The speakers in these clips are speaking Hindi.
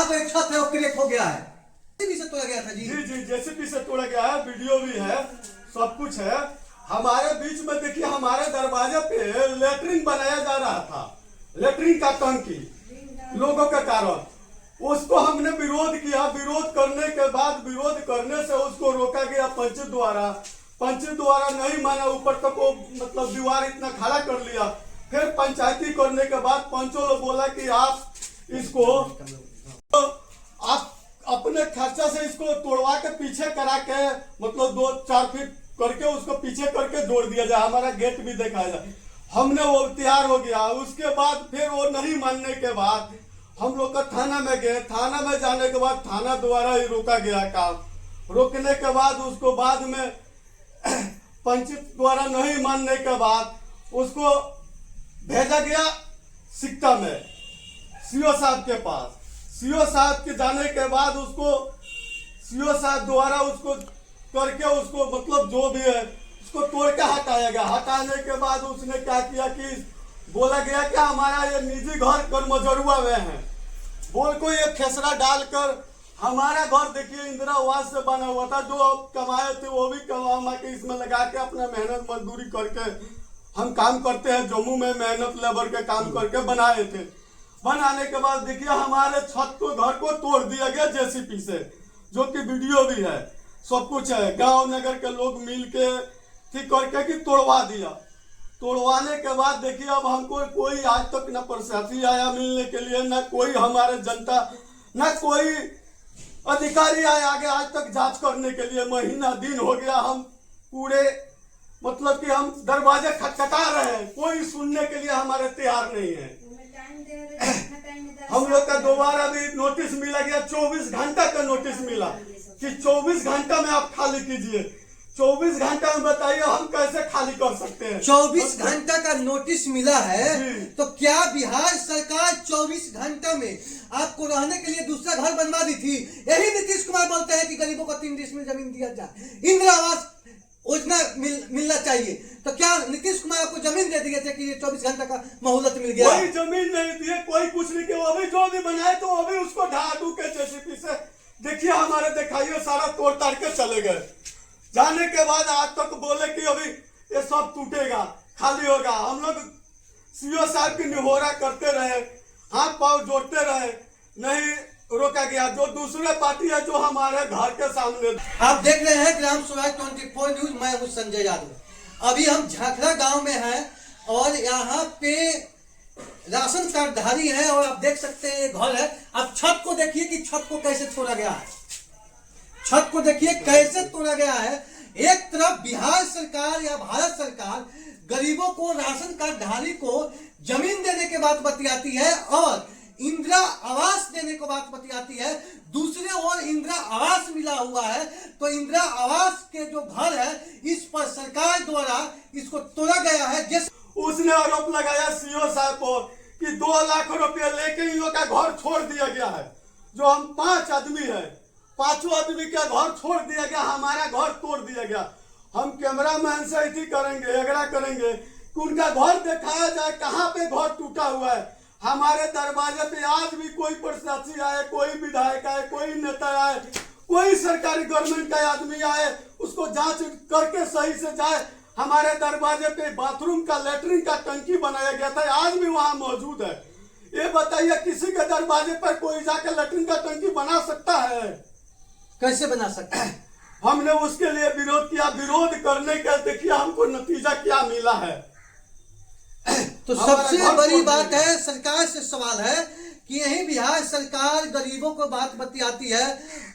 यहाँ पर एक छत है वो क्रैक हो गया है, जेसीबी से तोड़ा गया था जी। जी जी जेसीबी से तोड़ा गया है, वीडियो भी है, सब कुछ है। हमारे बीच में देखिए हमारे दरवाजे पे लेटरिन बनाया जा रहा था, लेटरिन का टंकी लोगों के कारण, उसको हमने विरोध किया। विरोध करने के बाद विरोध करने से उसको रोका गया पंचायत द्वारा। पंचायत द्वारा नहीं माना, ऊपर तक वो मतलब दीवार इतना खड़ा कर लिया। फिर पंचायती करने के बाद पंचों लोग बोला कि आप इसको आप अपने खर्चा से इसको तोड़वा के पीछे करा के मतलब 2-4 फीट करके उसको पीछे करके जोड़ दिया जाए, हमारा गेट भी देखा जाए। हमने वो तैयार हो गया। उसके बाद फिर वो नहीं मानने के बाद हम लोग का थाना में गए। थाना में जाने के बाद थाना द्वारा ही रोका गया काम। रोकने के बाद उसको बाद में पंचायत द्वारा नहीं मानने के बाद उसको भेजा गया सिक्का में सीओ साहब के पास। सीओ साहब के जाने के बाद उसको सीओ साहब द्वारा उसको करके उसको मतलब जो भी है उसको तोड़ के हटाया गया। हटाने के बाद उसने क्या किया कि बोला गया कि हमारा ये निजी घर कर्मजरुआ में है, बोल को ये खेसरा डालकर हमारा घर देखिए इंदिरा आवास से बना हुआ था। जो कमाए थे वो भी कमा के इसमें लगा के अपना मेहनत मजदूरी करके हम काम करते हैं। जम्मू में मेहनत लेबर के काम करके बनाए थे। बनाने के बाद देखिए हमारे छत को घर को तोड़ दिया गया जेसीबी से, जो कि वीडियो भी है, सब कुछ है। गांव नगर के लोग मिल के ठीक करके कि तोड़वा दिया। तोड़वाने के बाद देखिए अब हमको कोई आज तक न प्रशासन आया मिलने के लिए, न कोई हमारे जनता, न कोई अधिकारी आए आगे आज तक जांच करने के लिए। महीना दिन हो गया, हम पूरे मतलब कि हम दरवाजे खटखटा रहे हैं, कोई सुनने के लिए हमारे तैयार नहीं है। हम लोग का दोबारा भी नोटिस मिला गया, 24 घंटा का नोटिस मिला कि 24 घंटा में आप खाली कीजिए। 24 घंटा में बताइए हम कैसे खाली कर सकते हैं। 24 घंटा का नोटिस मिला है, तो क्या बिहार सरकार 24 घंटा में आपको रहने के लिए दूसरा घर बनवा दी थी? यही नीतीश कुमार बोलते हैं कि गरीबों को 3 डिसमिल जमीन दिया जाए, इंदिरा आवास योजना मिलना चाहिए। तो क्या नीतीश कुमार आपको जमीन दे दिए थे कि ये 24 घंटा का मोहलत मिल गया? कोई जमीन नहीं दिए, कोई कुछ नहीं किया। अभी जो भी बनाए तो अभी उसको ढा डू के जेसीबी से देखिए हमारे दिखाइए सारा तोड़ ताड़ के चले गए। जाने के बाद आज तक बोले कि अभी ये सब टूटेगा, खाली होगा। हम लोग सीओ साहब की निहोरा करते रहे, हाथ पांव जोड़ते रहे, नहीं रोका गया। जो दूसरे पार्टी है जो हमारे घर के सामने। आप देख रहे हैं ग्राम स्वराज 24 न्यूज, मैं हूं संजय यादव। अभी हम झाखरा गांव में हैं और यहाँ पे राशन कार्डधारी है और आप देख सकते हैं ये घर है। आप छत को देखिए कि छत को कैसे तोड़ा गया है, छत को देखिए कैसे तोड़ा गया है। एक तरफ बिहार सरकार या भारत सरकार गरीबों को, राशन कार्डधारी को जमीन देने के बात बतियाती है और इंदिरा आवास देने को बात बतियाती है। दूसरे ओर इंदिरा आवास मिला हुआ है, तो इंदिरा आवास के जो घर है इस पर सरकार द्वारा इसको तोड़ा गया है। जिस उसने आरोप लगाया सीओ साहब को कि 2 लाख रुपया लेके इन लोग का घर छोड़ दिया गया है। जो हम 5 आदमी है, 5 आदमी का घर छोड़ दिया गया, हमारा घर तोड़ दिया गया। हम कैमरामैन से इसी करेंगे, एगरा करेंगे कि उनका घर दिखाया जाए कहाँ पे घर टूटा हुआ है। हमारे दरवाजे पे आज भी कोई प्रशासी आए, कोई विधायक आए, कोई नेता आए, कोई सरकारी गवर्नमेंट का आदमी आए, उसको जांच करके सही से जाए। हमारे दरवाजे पे बाथरूम का, लेटरिन का टंकी बनाया गया था, आज भी वहां मौजूद है। ये बताइए किसी के दरवाजे पर कोई जाकर लेटरिन का टंकी बना सकता है? कैसे बना सकते हैं? हमने उसके लिए विरोध किया। विरोध करने का देखिए हमको नतीजा क्या मिला है। तो सबसे बड़ी बात है, सरकार से सवाल है कि यही बिहार सरकार गरीबों को बात बतियाती है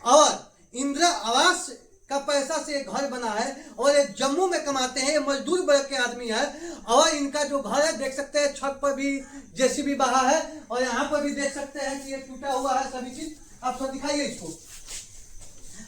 और इंदिरा आवास का पैसा से घर बना है और ये जम्मू में कमाते हैं, ये मजदूर वर्ग के आदमी है और इनका जो घर है देख सकते हैं छत पर भी जेसीबी बहा है और यहाँ पर भी देख सकते हैं कि ये टूटा हुआ है सभी चीज। आप सब दिखाइए इसको।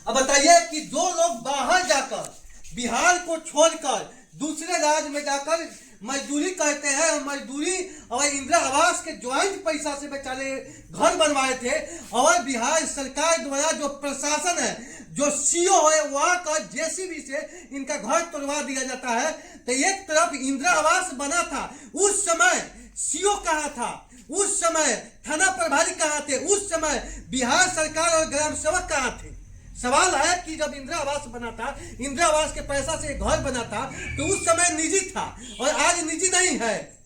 अब बताइए कि जो लोग बाहर जाकर बिहार को छोड़कर दूसरे राज्य में जाकर मजदूरी करते हैं, मजदूरी और इंदिरा आवास के ज्वाइंट पैसा से बेचारे घर बनवाए थे और बिहार सरकार द्वारा जो प्रशासन है, जो सीओ है, वहां का जेसीबी से इनका घर तोड़वा दिया जाता है। तो एक तरफ इंदिरा आवास बना था, उस समय सीओ कहाँ था उस समय, थाना प्रभारी कहाँ थे उस समय, बिहार सरकार और ग्राम सेवक कहाँ थे। सवाल है कि जब इंदिरा आवास बना था, इंदिरा आवास के पैसा से घर बना था, तो उस समय निजी था और आज निजी नहीं है।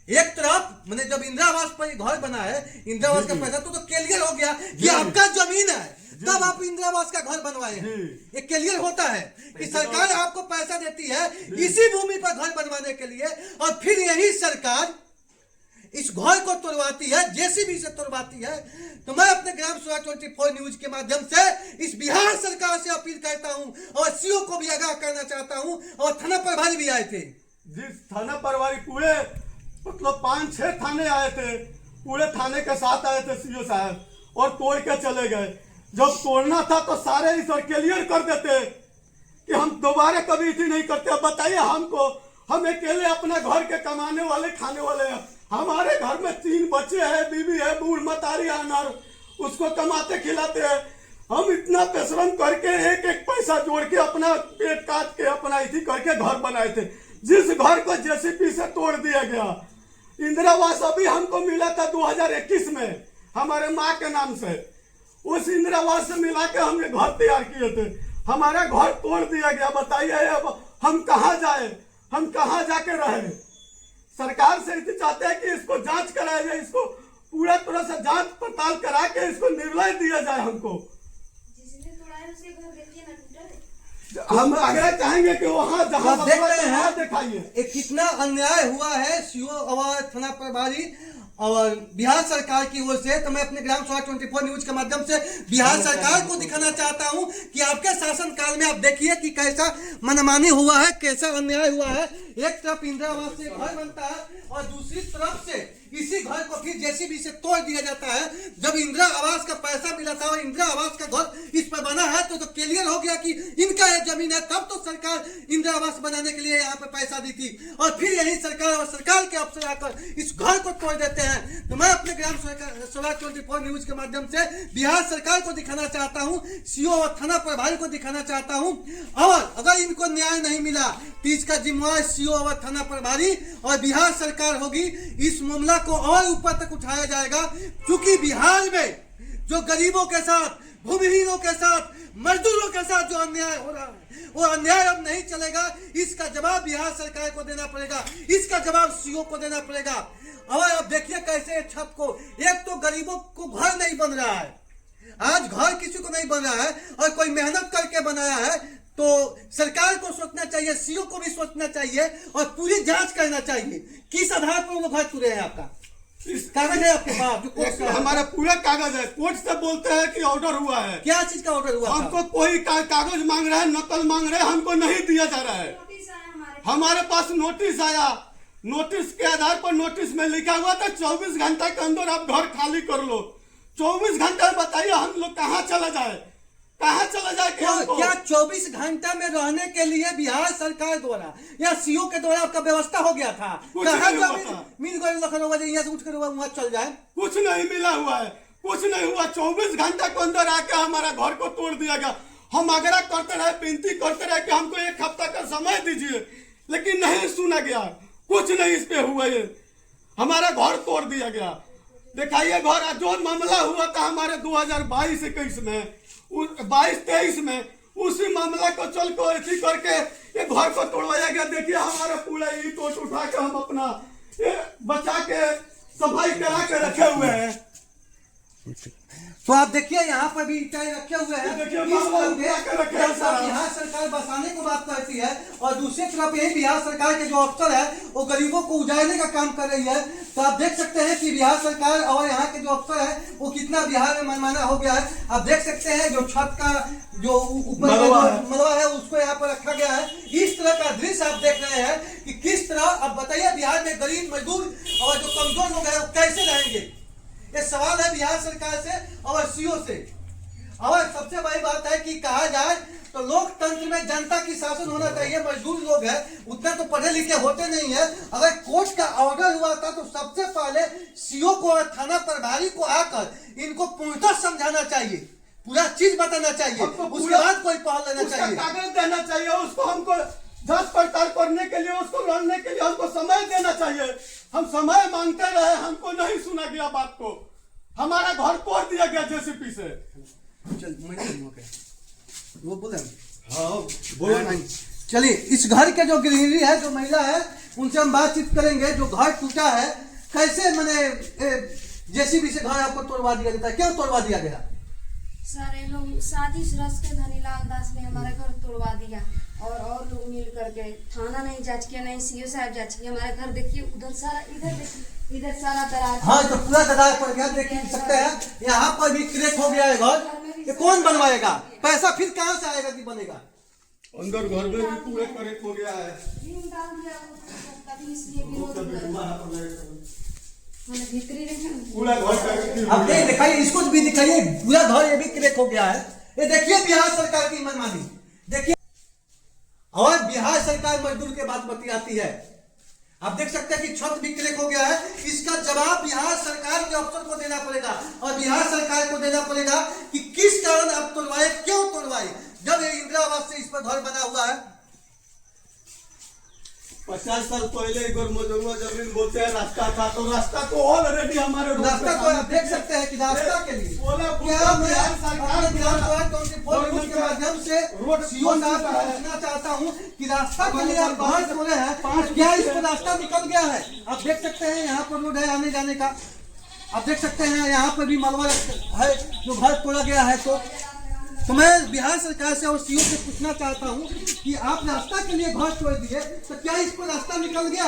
एक तरफ मैंने जब इंदिरा आवास पर घर बना है, इंदिरा आवास का पैसा तो क्लियर हो गया कि आपका जमीन है, तब आप इंदिरा आवास का घर बनवाए हैं। ये क्लियर होता है कि सरकार आपको पैसा देती है इसी भूमि पर घर बनवाने के लिए, और फिर यही सरकार इस घर को तोड़वाती है, जेसीबी से तोड़वाती है। तो मैं अपने ग्राम सभा 24 न्यूज के माध्यम से इस बिहार सरकार से अपील करता हूं और सीओ को भी आगाह करना चाहता हूं, और थाना प्रभारी भी आए थे। जिस थाना प्रभारी पूरे मतलब 5-6 थाने आए थे, पूरे थाने के साथ आए थे सीओ साहब, और तोड़ के चले गए। जब तोड़ना था तो सारे इस और क्लियर कर देते कि हम दोबारा कभी इसी नहीं करते। अब बताइए हमको, हम अकेले अपना घर के कमाने वाले खाने वाले हैं। हमारे घर में 3 बच्चे हैं, बीवी है, बूढ़ मतारी अनार, उसको कमाते खिलाते हैं। हम इतना परिश्रम करके एक एक पैसा जोड़ के अपना पेट काट के अपना इसी करके घर बनाए थे। जिस घर को जेसीबी से तोड़ दिया गया, इंदिरा आवास अभी हमको मिला था 2021 में हमारे माँ के नाम से, उस इंदिरा आवास से मिला के हमने घर तैयार किए थे। हमारा घर तोड़ दिया गया। बताइए अब हम कहाँ जाए, हम कहाँ जाके रहे। सरकार से इसे चाहते हैं कि इसको जांच कराया जाए, इसको पूरा तरह से जांच पड़ताल करा के इसको निर्णय दिया जाए। हमको जिसने तोड़ा है उसके घर देखिए ना टूटा है। हम आगे चाहेंगे कि वहाँ जहाँ देख रहे हैं दिखाइए कितना अन्याय हुआ है सीओ और थाना प्रभारी और बिहार सरकार की ओर से। तो मैं अपने ग्राम सभा 24 न्यूज के माध्यम से बिहार सरकार को दिखाना चाहता हूं कि आपके शासन काल में आप देखिए कि कैसा मनमानी हुआ है, कैसा अन्याय हुआ है। एक तरफ इंदिरा आवास से घर बनता है और दूसरी तरफ से इसी घर को फिर जेसीबी से तोड़ दिया जाता है। जब इंदिरा आवास का पैसा मिला था और इंदिरा आवास का घर इस पर बना है तो क्लियर हो गया कि इनका ये जमीन है, तब तो सरकार इंदिरा आवास बनाने के लिए यहाँ पे पैसा दी थी, और फिर यही सरकार और सरकार के अफसर आकर इस घर को तोड़ देते हैं। तो मैं अपने ग्राम सभा 24 न्यूज के माध्यम से बिहार सरकार को दिखाना चाहता हूँ, सीओ और थाना प्रभारी को दिखाना चाहता हूँ, और अगर इनको न्याय नहीं मिला तो इसका जिम्मेवार सीओ और थाना प्रभारी और बिहार सरकार होगी। इस मामला को और ऊपर तक उठाया जाएगा, क्योंकि बिहार में जो गरीबों के साथ, भूमिहीनों के साथ, मजदूरों के साथ जो अन्याय हो रहा है वो अन्याय अब नहीं चलेगा। इसका जवाब बिहार सरकार को देना पड़ेगा, इसका जवाब सीओ को देना पड़ेगा। और अब देखिए कैसे छत को, एक तो गरीबों को घर नहीं बन रहा है, आज घर किसी को नहीं बन रहा है, और कोई मेहनत करके बनाया है तो सरकार को सोचना चाहिए, सीओ को भी सोचना चाहिए और पूरी जांच करना चाहिए किस आधार पर वो घर तुरे हैं। आपका कागज है आपके पास जो कोर्ट का? हमारा पूरा कागज है। कोर्ट से बोलते हैं कि ऑर्डर हुआ है। क्या चीज का ऑर्डर हुआ? हमको कोई कागज मांग रहा है, नकल मांग रहे हैं, हमको नहीं दिया जा रहा है। नोटिस आया हमारे पास नोटिस आया, नोटिस के आधार पर नोटिस में लिखा हुआ था 24 घंटा के अंदर आप घर खाली कर लो। 24 घंटा बताइए हम लोग कहाँ चला जाए, कहाँ चला जाए? क्या 24 घंटा में रहने के लिए बिहार सरकार द्वारा या सीओ के द्वारा आपका व्यवस्था हो गया था? कहाँ मिल गए लखनऊ यहाँ से उठ कर वहाँ चल जाए? कुछ नहीं मिला हुआ है, कुछ नहीं हुआ। 24 घंटा के अंदर आके हमारा घर को तोड़ दिया गया। हम आग्रह करते रहे, विनती करते रहे कि हमको 1 हफ्ता का समय दीजिए, लेकिन नहीं सुना गया। कुछ नहीं इस पे हुआ, ये हमारा घर तोड़ दिया गया। दिखाइए घर, जो मामला हुआ था हमारे 2022-21 में, 22-23 में, उसी मामला को चल को ऐसी करके ये घर को तोड़वाया गया। देखिए हमारा पूरा ईंट उठा के हम अपना बचा के सफाई करा के रखे हुए हैं। तो आप देखिए यहाँ पर भी ईंटें रखे हुए हैं। बिहार सरकार बसाने को बात करती है और दूसरी तरफ यही बिहार सरकार के जो अफसर है वो गरीबों को उजाड़ने का काम कर रही है। तो आप देख सकते हैं कि बिहार सरकार और यहाँ के जो अफसर है वो कितना बिहार में मनमाना हो गया है। आप देख सकते हैं जो छत का जो ऊपर मलबा है उसको यहाँ पर रखा गया है। इस तरह का दृश्य आप देख रहे हैं कि किस तरह, अब बताइए बिहार में गरीब मजदूर और जो कमजोर लोग हैं वो कैसे रहेंगे? ये सवाल है बिहार सरकार से और सीओ से। और सबसे बड़ी बात है कि कहा जाए तो लोकतंत्र में जनता की शासन होना चाहिए। मजदूर लोग हैं, उतना तो पढ़े लिखे होते नहीं है। अगर कोर्ट का ऑर्डर हुआ था तो सबसे पहले सीओ को और थाना प्रभारी को आकर इनको पूर्णतः समझाना चाहिए, पूरा चीज बताना चाहिए, उसके बाद कोई पहल लेना चाहिए, कागज देना चाहिए उसको। हमको जांच पड़ताल करने के लिए, उसको लड़ने के लिए हमको समय देना चाहिए। हम समय मांगते रहे, हमको नहीं सुना गया बात को। हमारा घर तोड़ दिया गया जेसीबी से। चल वो बोले हाँ बोलो। चलिए, इस घर के जो गृहिणी है, जो महिला है, उनसे हम बातचीत करेंगे। जो घर टूटा है, कैसे मैंने जेसीबी से घर आपको तोड़वा दिया जाता है, क्यों तोड़वा दिया गया? सर ये लोग साजिश रच के धनीलाल दास ने हमारे घर तोड़वा दिया और लोग मिल करके थाना नहीं जांच किया, नहीं सीओ साहब जांच किया। हमारे घर देखिए, उधर सारा, इधर देखिए, इधर सारा दरार। हाँ, तो पूरा दरार पड़ गया, देख सकते हैं। यहाँ पर भी क्रैक हो गया है घर। ये कौन बनवाएगा? पैसा फिर कहाँ से आएगा कि बनेगा? अंदर घर में भी पूरे क्रैक हो गया है। रीम डाल दिया, कभी इसलिए विरोध कर भीतरी पूरा घर अब नहीं दिखाइए, इसको भी दिखाइए। पूरा घर ये भी क्रैक हो गया है। ये देखिए बिहार सरकार की मनमानी देखिए। और बिहार सरकार मजदूर के बात बतियाती है। आप देख सकते हैं कि छत भी क्रैक हो गया है। इसका जवाब बिहार सरकार के अफसर को देना पड़ेगा और बिहार सरकार को देना पड़ेगा कि किस कारण आप तोड़वाए, क्यों तोड़वाए, जब ये इंदिरा आवास से इस पर घर बना हुआ है। 50 साल पहले इधर मजदूर जमीन बोलते हैं रास्ता था, तो रास्ता तो ऑलरेडी हमारे रोड रास्ता पे को आप देख सकते हैं कि रास्ता के लिए क्या मैं अपने बिहार के माध्यम से रोड सीओ साहब को पूछना चाहता हूं कि रास्ता के लिए आप बाहर तोड़े हैं, क्या इस पर रास्ता निकल गया है? आप देख सकते हैं यहाँ पर रोड है आने जाने का। आप देख सकते हैं यहाँ पर भी मलबा है जो घर तोड़ा गया है। तो मैं बिहार सरकार से और सीओ से पूछना चाहता हूं कि आप रास्ता के लिए घर तोड़ दिए, तो क्या इस पर रास्ता निकल गया?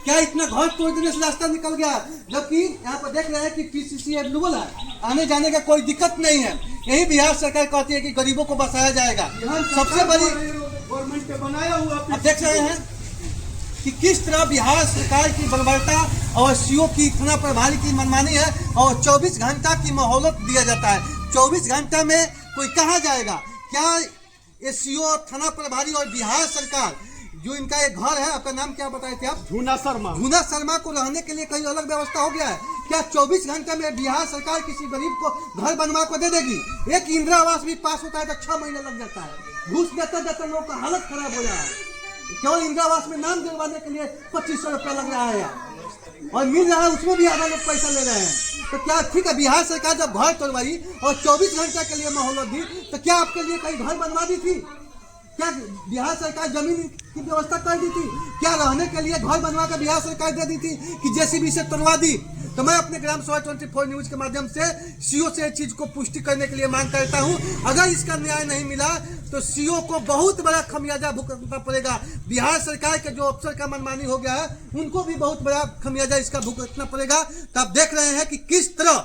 क्या इतना घर तोड़ देने से रास्ता निकल गया? जबकि यहाँ पर देख रहे हैं कि पीसीसी अवेलेबल है, आने जाने का कोई दिक्कत नहीं है। यही बिहार सरकार कहती है कि गरीबों को बसाया जाएगा। सबसे बड़ी गवर्नमेंट के बनाया हुआ। आप देख रहे हैं कि किस तरह बिहार सरकार की बर्बरता और सीओ की थाना प्रभारी की मनमानी है। और 24 घंटा की मोहलत दिया जाता है। 24 घंटा में कोई कहाँ जाएगा? क्या ये सीओ, थाना प्रभारी और बिहार सरकार, जो इनका एक घर है, आपका नाम क्या बताए थे आप? झूना शर्मा को रहने के लिए कहीं अलग व्यवस्था हो गया है क्या? 24 घंटे में बिहार सरकार किसी गरीब को घर बनवा को दे देगी? एक इंदिरा आवास भी पास होता है तो 6 महीने लग जाता है। घूस देते देते लोगों का हालत खराब हो रहा है। केवल इंदिरा आवास में नाम दिलवाने के लिए 2500 रुपया लग रहा है और मिल रहा है, उसमें भी आधा लोग पैसा ले रहे हैं। तो क्या ठीक है, बिहार सरकार जब घर तोड़वाई और 24 घंटे के लिए मोहलत दी, तो क्या आपके लिए कहीं घर बनवा दी थी? क्या बिहार सरकार जमीन की व्यवस्था कर दी थी? क्या रहने के लिए घर बनवा कर बिहार सरकार दे दी थी कि जेसीबी से तोड़वा दी? तो मैं अपने ग्राम सभा 24 न्यूज के माध्यम से सीओ से इस चीज को पुष्टि करने के लिए मांग करता हूं। अगर इसका न्याय नहीं मिला तो सीओ को बहुत बड़ा खमियाजा भुगतना पड़ेगा। बिहार सरकार के जो अफसर का मनमानी हो गया है, उनको भी बहुत बड़ा खमियाजा इसका भुगतना पड़ेगा। तो आप देख रहे हैं कि किस तरह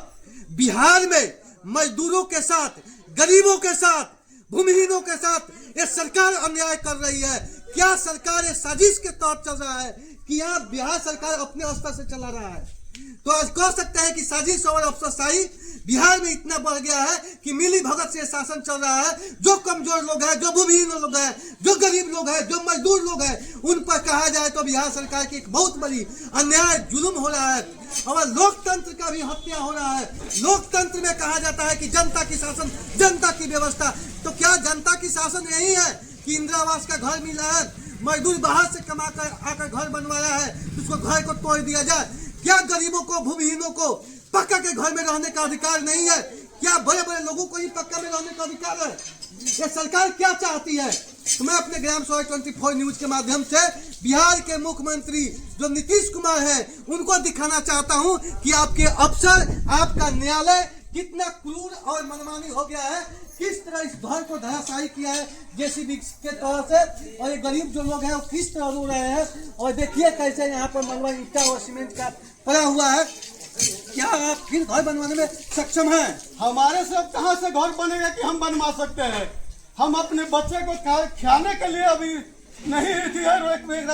बिहार में मजदूरों के साथ, गरीबों के साथ, भूमिहीनों के साथ ये सरकार अन्याय कर रही है। क्या सरकार ये साजिश के तहत चल रहा है कि यहाँ बिहार सरकार अपने स्तर से चला रहा है? तो आज कह सकते हैं कि साजिश और अफसरशाही बिहार में इतना बढ़ गया है कि मिली भगत से शासन चल रहा है। जो कमजोर लोग हैं, जो भूमिहीन लोग हैं, जो गरीब लोग हैं, जो मजदूर लोग हैं, उन पर कहा जाए तो बिहार सरकार की एक बहुत बड़ी अन्याय जुल्म हो रहा है और लोकतंत्र का भी हत्या हो रहा है। लोकतंत्र में कहा जाता है कि जनता की शासन, जनता की व्यवस्था। तो क्या जनता की शासन यही है कि इंदिरा आवास का घर मिला है, मजदूर बाहर से कमा कर आकर घर बनवाया है, उसको घर को तोड़ दिया जाए? क्या गरीबों को, भूमिहीनों को पक्का के घर में रहने का अधिकार नहीं है? क्या बड़े बड़े लोगों को ही पक्का में रहने का अधिकार है? ये सरकार क्या चाहती है? तो मैं अपने ग्राम सभा 24 न्यूज के माध्यम से बिहार के मुख्यमंत्री जो नीतीश कुमार है, उनको दिखाना चाहता हूं कि आपके अफसर, आपका न्यायालय कितना क्रूर और मनमानी हो गया है। किस तरह इस घर को धराशायी किया है जेसीबी के तरह से, और ये गरीब जो लोग हैं वो किस तरह रो रहे हैं। और देखिए कैसे यहाँ पर मलबा, ईंटा और सीमेंट का पड़ा हुआ है। क्या आप फिर घर बनवाने में सक्षम हैं? हमारे से कहाँ से घर बनेगा कि हम बनवा सकते हैं? हम अपने बच्चे को खाने के लिए अभी नहीं दिया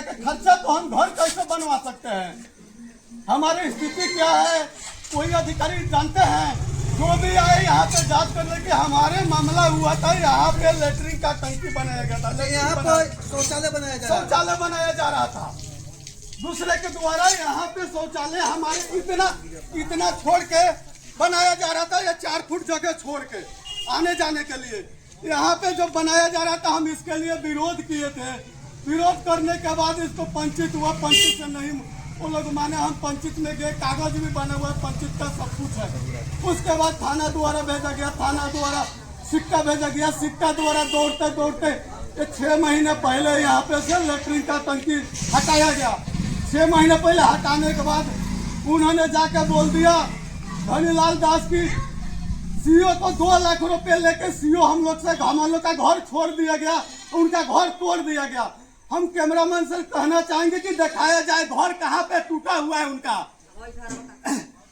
खर्चा, तो हम घर कैसे बनवा सकते हैं? हमारी स्थिति क्या है कोई अधिकारी जानते हैं? जो भी आए यहाँ पे जांच करने की, हमारे मामला हुआ था यहाँ पे लेटरिन का टंकी बनाया गया था, यहाँ पर शौचालय बनाया जा रहा था दूसरे के द्वारा। यहाँ पे शौचालय हमारे इतना छोड़ के बनाया जा रहा था, या 4 फुट जगह छोड़ के आने जाने के लिए यहाँ पे जो बनाया जा रहा था, हम इसके लिए विरोध किए थे। विरोध करने के बाद इसको पंचित हुआ, पंचित से नहीं वो लोग माने, हम पंचित में गए, कागज भी बना हुआ है, पंचित का सब कुछ है। उसके बाद थाना द्वारा भेजा गया, थाना द्वारा सिक्का भेजा गया, सिक्का द्वारा दौड़ते दौड़ते 6 महीने पहले यहाँ पे से लेटरिन का टंकी हटाया गया। 6 महीने पहले हटाने के बाद उन्होंने जाकर बोल दिया धनीलाल दास की सीओ को 2 लाख रुपए लेके सीओ हम लोग का घर छोड़ दिया गया, उनका घर तोड़ दिया गया। हम कैमरामैन से कहना चाहेंगे कि दिखाया जाए घर कहाँ पे टूटा हुआ है उनका।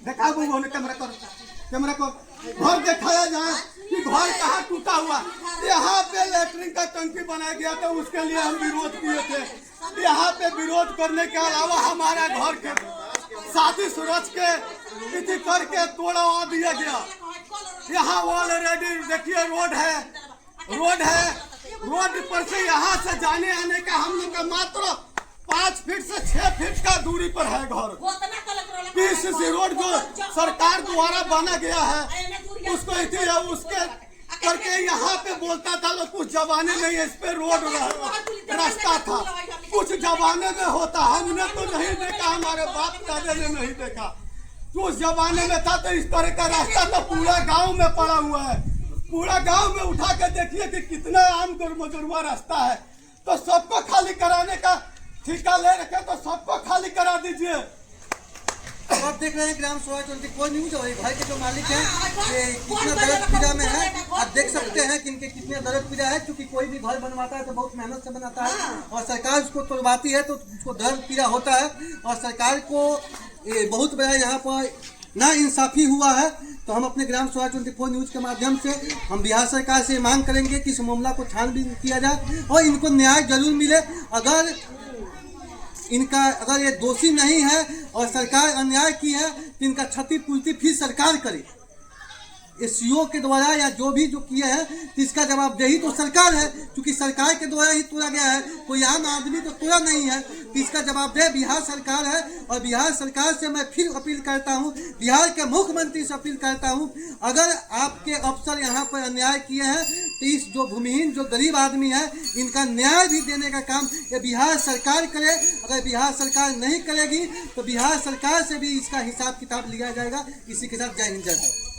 देखा उन्होंने कैमरा को घर दिखाया जाए कि घर कहाँ टूटा हुआ। यहाँ पे लेटरिन का टंकी बनाया गया था, उसके लिए हम विरोध किए थे। यहाँ पे विरोध करने के अलावा हमारा घर के साजिश रच के इति करके तोड़ा दिया गया। यहाँ ऑलरेडी देखिए रोड है, रोड पर से यहाँ से जाने आने का हम लोग का मात्र 5 फीट से 6 फीट का दूरी पर है घर। पीसीसी रोड जो सरकार द्वारा बना गया है उसके करके यहाँ पे बोलता था लोग कुछ जमाने में इस पे रोड रास्ता था, कुछ जमाने में होता, हमने तो नहीं देखा, हमारे बाप दादा ने नहीं देखा। तो उस जमाने में था तो इस तरह का रास्ता तो पूरा गांव में पड़ा हुआ है। पूरा गांव में उठा के देखिए कि कितना आम मजरुआ रास्ता है। तो सबको खाली कराने का ठेका ले रखे तो सबको खाली करा दीजिए। आप देख रहे हैं ग्राम सभा 24 न्यूज और भाई के जो मालिक हैं ये कितना दर्द पीड़ा में है। आप देख सकते हैं कि इनके कितने दर्द पीड़ा है, क्योंकि कोई भी घर बनवाता है तो बहुत मेहनत से बनाता है और सरकार उसको तोड़वाती है तो उसको दर्द पीड़ा होता है। और सरकार को ये बहुत बड़ा यहाँ पर ना इंसाफी हुआ है। तो हम अपने ग्राम सभा 24 न्यूज के माध्यम से हम बिहार सरकार से मांग करेंगे कि इस मामला को छानबीन किया जाए और इनको न्याय जरूर मिले। अगर ये दोषी नहीं है और सरकार अन्याय की है तो इनका क्षतिपूर्ति फिर सरकार करे। सीओ के द्वारा या जो किए हैं तो इसका जवाबदेही तो सरकार है, क्योंकि सरकार के द्वारा ही तोड़ा गया है, कोई आम आदमी तो तोड़ा नहीं है। तो इसका जवाबदेह बिहार सरकार है। और बिहार सरकार से मैं फिर अपील करता हूं, बिहार के मुख्यमंत्री से अपील करता हूं, अगर आपके अफसर यहाँ पर अन्याय किए हैं तो इस जो भूमिहीन जो गरीब आदमी है इनका न्याय भी देने का काम ये बिहार सरकार करे। अगर बिहार सरकार नहीं करेगी तो बिहार सरकार से भी इसका हिसाब किताब लिया जाएगा। इसी के साथ जय हिंद जय भारत।